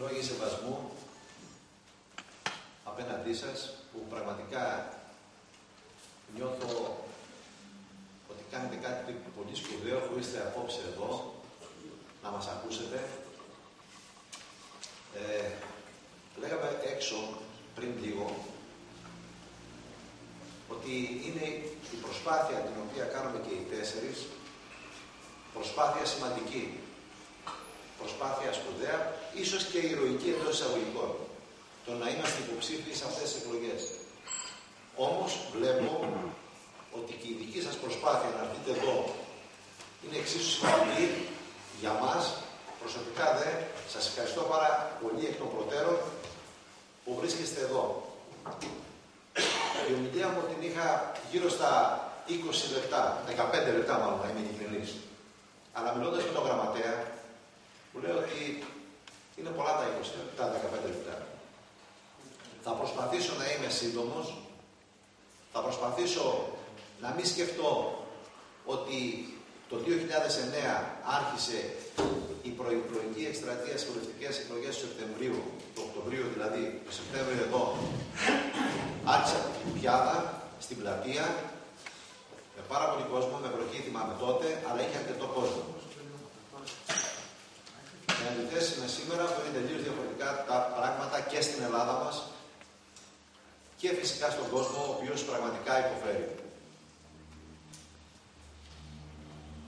λόγια σεβασμού απέναντί σας, που πραγματικά νιώθω ότι κάνετε κάτι πολύ σπουδαίο που είστε απόψε εδώ, να μας ακούσετε. Λέγαμε έξω πριν λίγο ότι είναι η προσπάθεια την οποία κάνουμε και οι τέσσερις, προσπάθεια σημαντική, προσπάθεια σπουδαία, ίσως και ηρωική εντός εισαγωγικών, το να είμαστε υποψήφιοι σε αυτές τις εκλογές. Όμως βλέπω ότι και η δική σας προσπάθεια να έρθετε εδώ είναι εξίσου σημαντική για μας. Προσωπικά σας ευχαριστώ πάρα πολύ εκ των προτέρων που βρίσκεστε εδώ. Η ομιλία μου την είχα γύρω στα 20 λεπτά, 15 λεπτά μάλλον, να είμαι ειλικρινής. Αλλά μιλώντας με τον γραμματέα, μου λέει ότι είναι πολλά τα 20 λεπτά, 15 λεπτά. Θα προσπαθήσω να είμαι σύντομος, θα προσπαθήσω να μην σκεφτώ ότι το 2009 άρχισε η προεκλογική εκστρατεία στις βουλευτικές εκλογές του Σεπτεμβρίου, το Οκτωβρίου δηλαδή, το Σεπτέμβριο εδώ, άρχισα την πιάδα στην πλατεία, με πάρα πολύ κόσμο, με βροχή θυμάμαι τότε, αλλά είχε αρκετό κόσμο. Με αντιθέσει με σήμερα που είναι τελείως διαφορετικά τα πράγματα και στην Ελλάδα μας και φυσικά στον κόσμο, ο οποίος πραγματικά υποφέρει.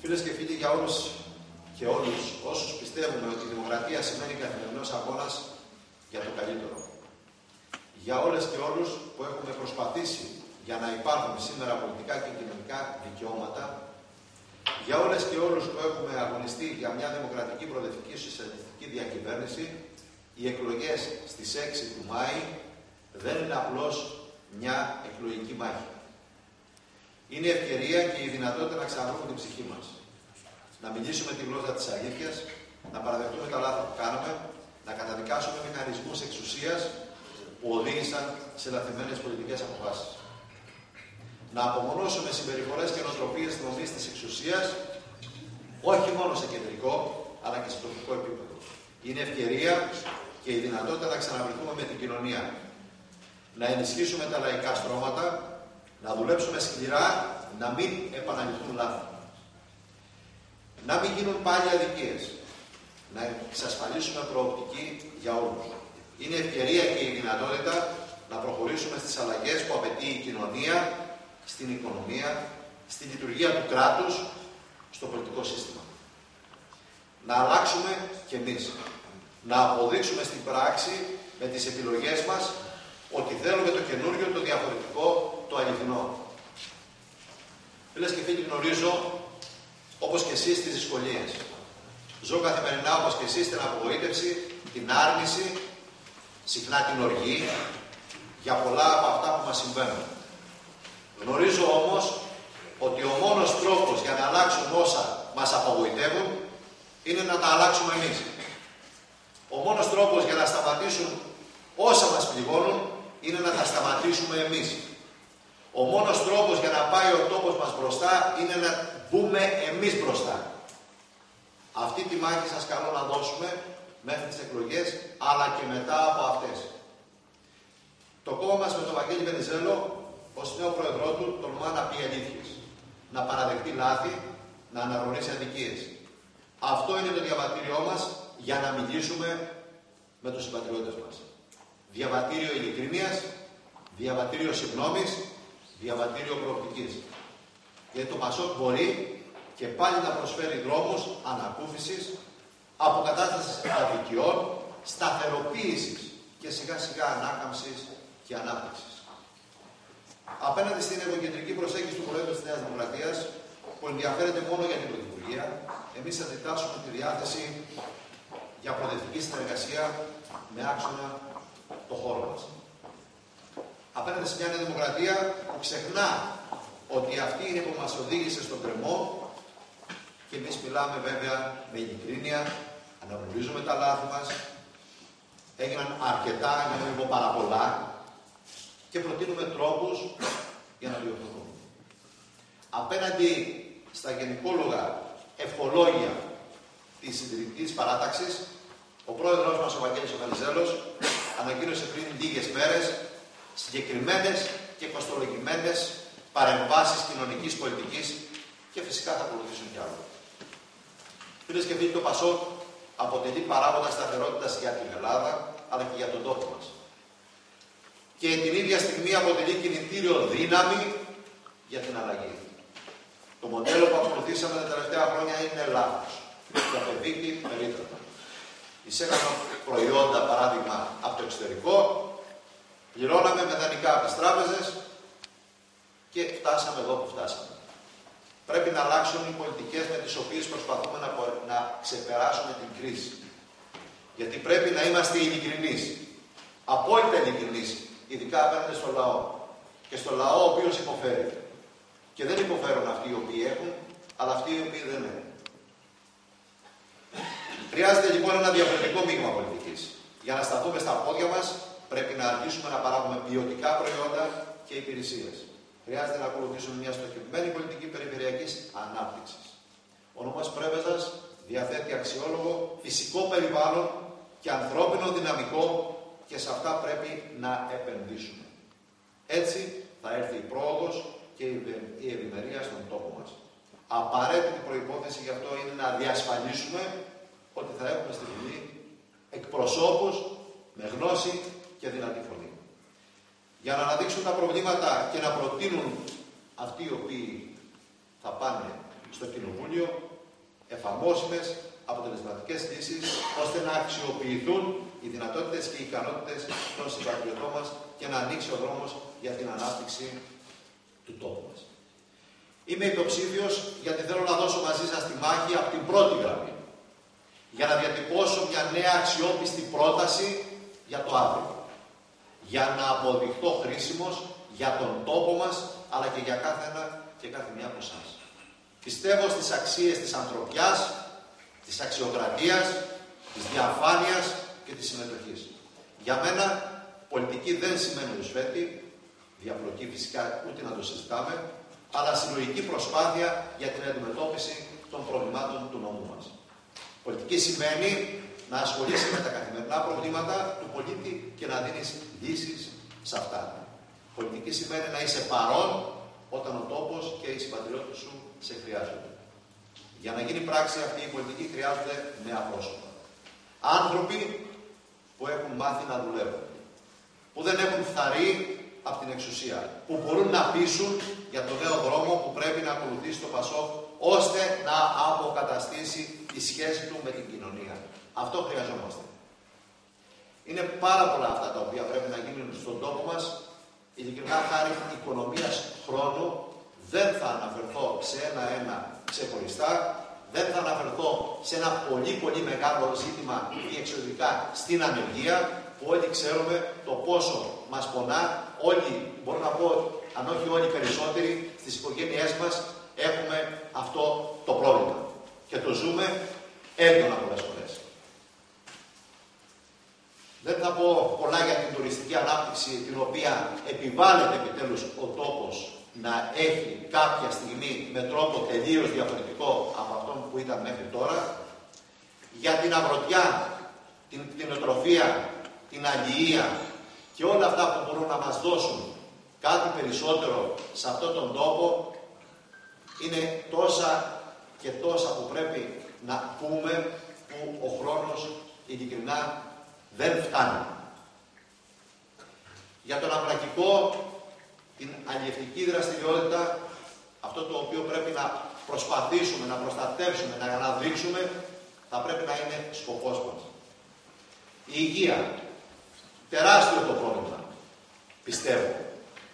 Φίλες και φίλοι, για όλους και όλους όσους πιστεύουμε ότι η δημοκρατία σημαίνει καθημερινός αγώνας για το καλύτερο. Για όλες και όλους που έχουμε προσπαθήσει για να υπάρχουν σήμερα πολιτικά και κοινωνικά δικαιώματα, για όλες και όλους που έχουμε αγωνιστεί για μια δημοκρατική προοδευτική σοσιαλιστική διακυβέρνηση, οι εκλογές στις 6 του Μάη δεν είναι απλώς μια εκλογική μάχη. Είναι ευκαιρία και η δυνατότητα να ξαναβρούμε την ψυχή μας. Να μιλήσουμε τη γλώσσα της αλήθειας, να παραδεχτούμε τα λάθη που κάνουμε, να καταδικάσουμε μηχανισμούς εξουσίας που οδήγησαν σε λαθημένες πολιτικές αποφάσεις. Να απομονώσουμε συμπεριφορές και νοοτροπίες δομής της εξουσίας, όχι μόνο σε κεντρικό, αλλά και σε τοπικό επίπεδο. Είναι ευκαιρία και η δυνατότητα να ξαναβρεθούμε με την κοινωνία. Να ενισχύσουμε τα λαϊκά στρώματα, να δουλέψουμε σκληρά, να μην επαναληφθούν λάθη. Να μην γίνουν πάλι αδικίες. Να εξασφαλίσουμε προοπτική για όλους. Είναι ευκαιρία και η δυνατότητα να προχωρήσουμε στις αλλαγές που απαιτεί η κοινωνία, στην οικονομία, στη λειτουργία του κράτους, στο πολιτικό σύστημα. Να αλλάξουμε κι εμείς. Να αποδείξουμε στην πράξη με τις επιλογές μας ότι θέλουμε το καινούριο, το διαφορετικό, το αληθινό. Φίλες και φίλοι, γνωρίζω, όπως και εσείς, τις δυσκολίες. Ζω καθημερινά, όπως και εσείς, την απογοήτευση, την άρνηση, συχνά την οργή, για πολλά από αυτά που μας συμβαίνουν. Γνωρίζω όμως ότι ο μόνος τρόπος για να αλλάξουν όσα μας απογοητεύουν είναι να τα αλλάξουμε εμείς. Ο μόνος τρόπος για να σταματήσουν όσα μας πληγώνουν είναι να τα σταματήσουμε εμείς. Ο μόνος τρόπος για να πάει ο τόπος μας μπροστά είναι να μπούμε εμείς μπροστά. Αυτή τη μάχη σας καλώ να δώσουμε μέχρι τις εκλογές, αλλά και μετά από αυτές. Το κόμμα μας με τον Βαγγέλη Βενιζέλο, ως νέο πρόεδρό του, τολμά να πει αλήθειες. Να παραδεχτεί λάθη, να αναγνωρίσει αδικίες. Αυτό είναι το διαβατήριό μας για να μιλήσουμε με τους συμπατριώτες μας. Διαβατήριο ειλικρίνειας, διαβατήριο συγγνώμης, διαβατήριο προοπτικής. Γιατί το ΠΑΣΟΚ μπορεί και πάλι να προσφέρει δρόμους ανακούφισης, αποκατάστασης αδικιών, σταθεροποίησης και σιγά σιγά ανάκαμψης και ανάπτυξης. Απέναντι στην εγωκεντρική προσέγγιση του Προέδρου της Νέας Δημοκρατίας, που ενδιαφέρεται μόνο για την πρωθυπουργία, εμείς θα διτάσσουμε τη διάθεση για προοδευτική συνεργασία με άξονα το χώρο μας. Απέναντι σε μια Νέα Δημοκρατία που ξεχνά ότι αυτή είναι που μας οδήγησε στον κρεμό, και εμείς μιλάμε βέβαια με ειλικρίνεια, αναγνωρίζουμε τα λάθη μας, έγιναν αρκετά, για να μην πω πάρα πολλά, και προτείνουμε τρόπους για να διορθωθούν. Απέναντι στα γενικόλογα ευχολόγια της συντηρητικής παράταξης, Ο πρόεδρος μας, ο Βαγγέλης ο Βενιζέλος, ανακοίνωσε πριν λίγες μέρες συγκεκριμένες και κοστολογημένες παρεμβάσεις κοινωνικής πολιτικής και φυσικά θα ακολουθήσουν κι άλλο. Φίλες και φίλοι, το ΠΑΣΟΚ αποτελεί παράγοντα σταθερότητας για την Ελλάδα, αλλά και για τον τόπο μας. Και την ίδια στιγμή αποτελεί κινητήριο δύναμη για την αλλαγή. Το μοντέλο που ακολουθήσαμε τα τελευταία χρόνια είναι λάθος και απεδείχθη περίτρανα. Εισέχαμε προϊόντα, παράδειγμα, από το εξωτερικό, πληρώναμε με δανεικά από τις τράπεζες και φτάσαμε εδώ που φτάσαμε. Πρέπει να αλλάξουν οι πολιτικές με τις οποίες προσπαθούμε να ξεπεράσουμε την κρίση. Γιατί πρέπει να είμαστε ειλικρινείς. Απόλυτα ειλικρινείς, ειδικά απέναντι στο λαό. Και στο λαό ο οποίος υποφέρει. Και δεν υποφέρουν αυτοί οι οποίοι έχουν, αλλά αυτοί οι οποίοι δεν έχουν. Χρειάζεται λοιπόν ένα διαφορετικό μείγμα πολιτικής. Για να σταθούμε στα πόδια μας, πρέπει να αρχίσουμε να παράγουμε ποιοτικά προϊόντα και υπηρεσίες. Χρειάζεται να ακολουθήσουμε μια στοχευμένη πολιτική περιφερειακής ανάπτυξης. Ο νόμος Πρέβεζας διαθέτει αξιόλογο φυσικό περιβάλλον και ανθρώπινο δυναμικό και σε αυτά πρέπει να επενδύσουμε. Έτσι θα έρθει η πρόοδος και η ευημερία στον τόπο μας. Απαραίτητη προϋπόθεση γι' αυτό είναι να διασφαλίσουμε ότι θα έχουμε στη Βουλή εκπροσώπους με γνώση και δυνατή φωνή. Για να αναδείξουν τα προβλήματα και να προτείνουν αυτοί οι οποίοι θα πάνε στο Κοινοβούλιο εφαρμόσιμες, αποτελεσματικές λύσεις, ώστε να αξιοποιηθούν οι δυνατότητες και οι ικανότητες των συμπατριωτών μας και να ανοίξει ο δρόμος για την ανάπτυξη του τόπου μας. Είμαι υποψήφιος γιατί θέλω να δώσω μαζί σας τη μάχη από την πρώτη γραμμή, για να διατυπώσω μια νέα αξιόπιστη πρόταση για το αύριο. Για να αποδειχθώ χρήσιμος για τον τόπο μας, αλλά και για κάθε ένα και κάθε μία από εσάς. Πιστεύω στις αξίες της ανθρωπιάς, της αξιοκρατίας, της διαφάνειας και της συμμετοχής. Για μένα, πολιτική δεν σημαίνει ρουσφέτη, διαπλοκή φυσικά ούτε να το συζητάμε, αλλά συλλογική προσπάθεια για την αντιμετώπιση των προβλημάτων του νόμου μας. Πολιτική σημαίνει να ασχολείσαι με τα καθημερινά προβλήματα του πολίτη και να δίνεις λύσεις σε αυτά. Πολιτική σημαίνει να είσαι παρόν όταν ο τόπος και οι συμπατριώτες σου σε χρειάζονται. Για να γίνει πράξη αυτή η πολιτική χρειάζονται νέα πρόσωπα. Άνθρωποι που έχουν μάθει να δουλεύουν, που δεν έχουν φθαρεί από την εξουσία, που μπορούν να πείσουν για τον νέο δρόμο που πρέπει να ακολουθήσει το ΠΑΣΟΚ, ώστε να αποκαταστήσει τη σχέση του με την κοινωνία. Αυτό χρειαζόμαστε. Είναι πάρα πολλά αυτά τα οποία πρέπει να γίνουν στον τόπο μας. Ειλικρινά, χάρη οικονομίας χρόνου, δεν θα αναφερθώ σε ένα-ένα ξεχωριστά, δεν θα αναφερθώ σε ένα πολύ μεγάλο ζήτημα διεξοδικά στην ανεργία, που όλοι ξέρουμε το πόσο μας πονά. Όλοι, μπορώ να πω, αν όχι όλοι περισσότεροι, στις οικογένειές μας έχουμε αυτό το πρόβλημα. Και το ζούμε έντονα πολλές φορές. Δεν θα πω πολλά για την τουριστική ανάπτυξη, την οποία επιβάλλεται επιτέλους ο τόπος να έχει κάποια στιγμή με τρόπο τελείως διαφορετικό από αυτόν που ήταν μέχρι τώρα. Για την αγροτιά, την κτηνοτροφία, την αλληλεία και όλα αυτά που μπορούν να μας δώσουν κάτι περισσότερο σε αυτόν τον τόπο, είναι τόσα και τόσα που πρέπει να πούμε, που ο χρόνος ειλικρινά δεν φτάνει. Για τον αμρακικό, την αλλιευτική δραστηριότητα, αυτό το οποίο πρέπει να προσπαθήσουμε, να προστατεύσουμε, να αναδείξουμε, θα πρέπει να είναι σκοπός μας. Η υγεία, τεράστιο το πρόβλημα, πιστεύω.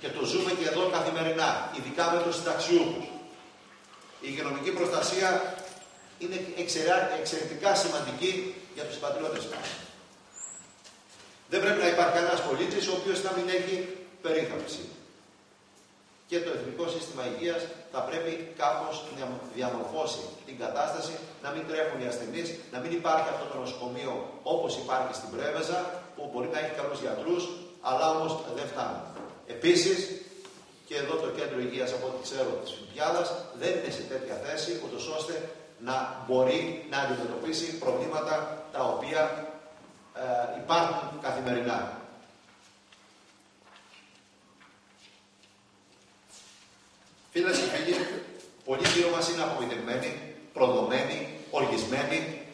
Και το ζούμε και εδώ καθημερινά, ειδικά με τους συνταξιούχους. Η υγειονομική προστασία είναι εξαιρετικά σημαντική για τους συμπατριώτες μας. Δεν πρέπει να υπάρχει κανένας πολίτης ο οποίος να μην έχει περίθαλψη. Και το Εθνικό Σύστημα Υγείας θα πρέπει κάπως να διαμορφώσει την κατάσταση, να μην τρέχουν οι ασθενείς, να μην υπάρχει αυτό το νοσοκομείο όπως υπάρχει στην Πρέβεζα, που μπορεί να έχει καλούς γιατρούς, αλλά όμως δεν φτάνει. Επίσης, και εδώ το κέντρο υγείας, από ό,τι ξέρω, της Φιπιάδας, δεν είναι σε τέτοια θέση, ούτως ώστε να μπορεί να αντιμετωπίσει προβλήματα τα οποία υπάρχουν καθημερινά. Φίλες και φίλοι, πολλοί γύρω μας είναι απογοητευμένοι, προδομένοι, οργισμένοι.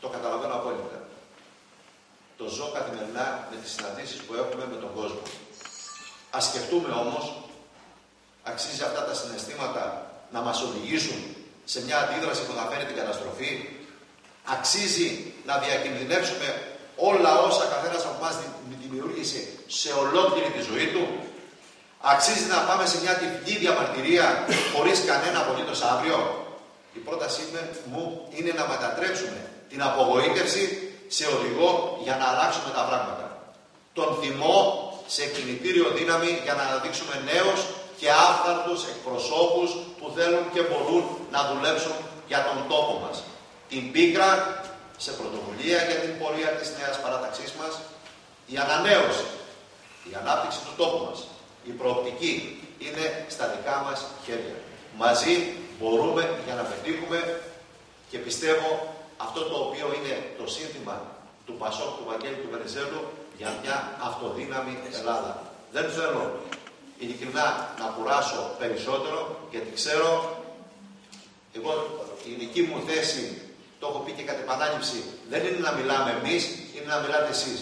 Το καταλαβαίνω απόλυτα. Το ζω καθημερινά με τις συναντήσεις που έχουμε με τον κόσμο. Ας σκεφτούμε όμως, αξίζει αυτά τα συναισθήματα να μας οδηγήσουν σε μια αντίδραση που θα φέρει την καταστροφή? Αξίζει να διακινδυνεύσουμε όλα όσα καθένας από εμάς δημιούργησε σε ολόκληρη τη ζωή του? Αξίζει να πάμε σε μια τυφλή διαμαρτυρία χωρίς κανένα απολύτως αύριο? Η πρότασή μου είναι να μετατρέψουμε την απογοήτευση σε οδηγό για να αλλάξουμε τα πράγματα. Τον θυμό σε κινητήριο δύναμη για να αναδείξουμε νέους και άφθαρτους εκπροσώπους που θέλουν και μπορούν να δουλέψουν για τον τόπο μας. Την πίκρα σε πρωτοβουλία για την πορεία της νέας παράταξής μας, η ανανέωση, η ανάπτυξη του τόπου μας, η προοπτική είναι στα δικά μας χέρια. Μαζί μπορούμε για να πετύχουμε, και πιστεύω αυτό το οποίο είναι το σύνθημα του Πασόκ, του Βαγγέλη του Βενιζέλου, για μια αυτοδύναμη Ελλάδα. Δεν θέλω ειλικρινά να κουράσω περισσότερο, γιατί ξέρω, εγώ η δική μου θέση, το έχω πει και κατ' επανάληψη, δεν είναι να μιλάμε εμείς, είναι να μιλάτε εσείς.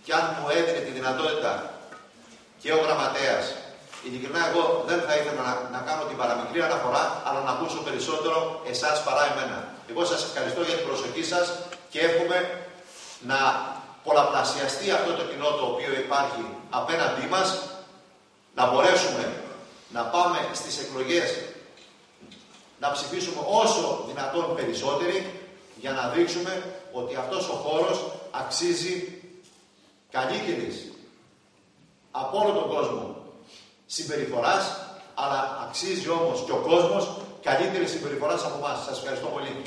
Και αν μου έδινε τη δυνατότητα και ο γραμματέας, ειλικρινά εγώ δεν θα ήθελα να κάνω την παραμικρή αναφορά, αλλά να ακούσω περισσότερο εσάς παρά εμένα. Εγώ σας ευχαριστώ για την προσοχή σας και εύχομαι να πολλαπλασιαστεί αυτό το κοινό το οποίο υπάρχει απέναντί μας, να μπορέσουμε να πάμε στις εκλογές να ψηφίσουμε όσο δυνατόν περισσότεροι, για να δείξουμε ότι αυτός ο χώρος αξίζει καλύτερης από όλο τον κόσμο συμπεριφοράς, αλλά αξίζει όμως και ο κόσμος καλύτερης συμπεριφοράς από εμάς. Σας ευχαριστώ πολύ.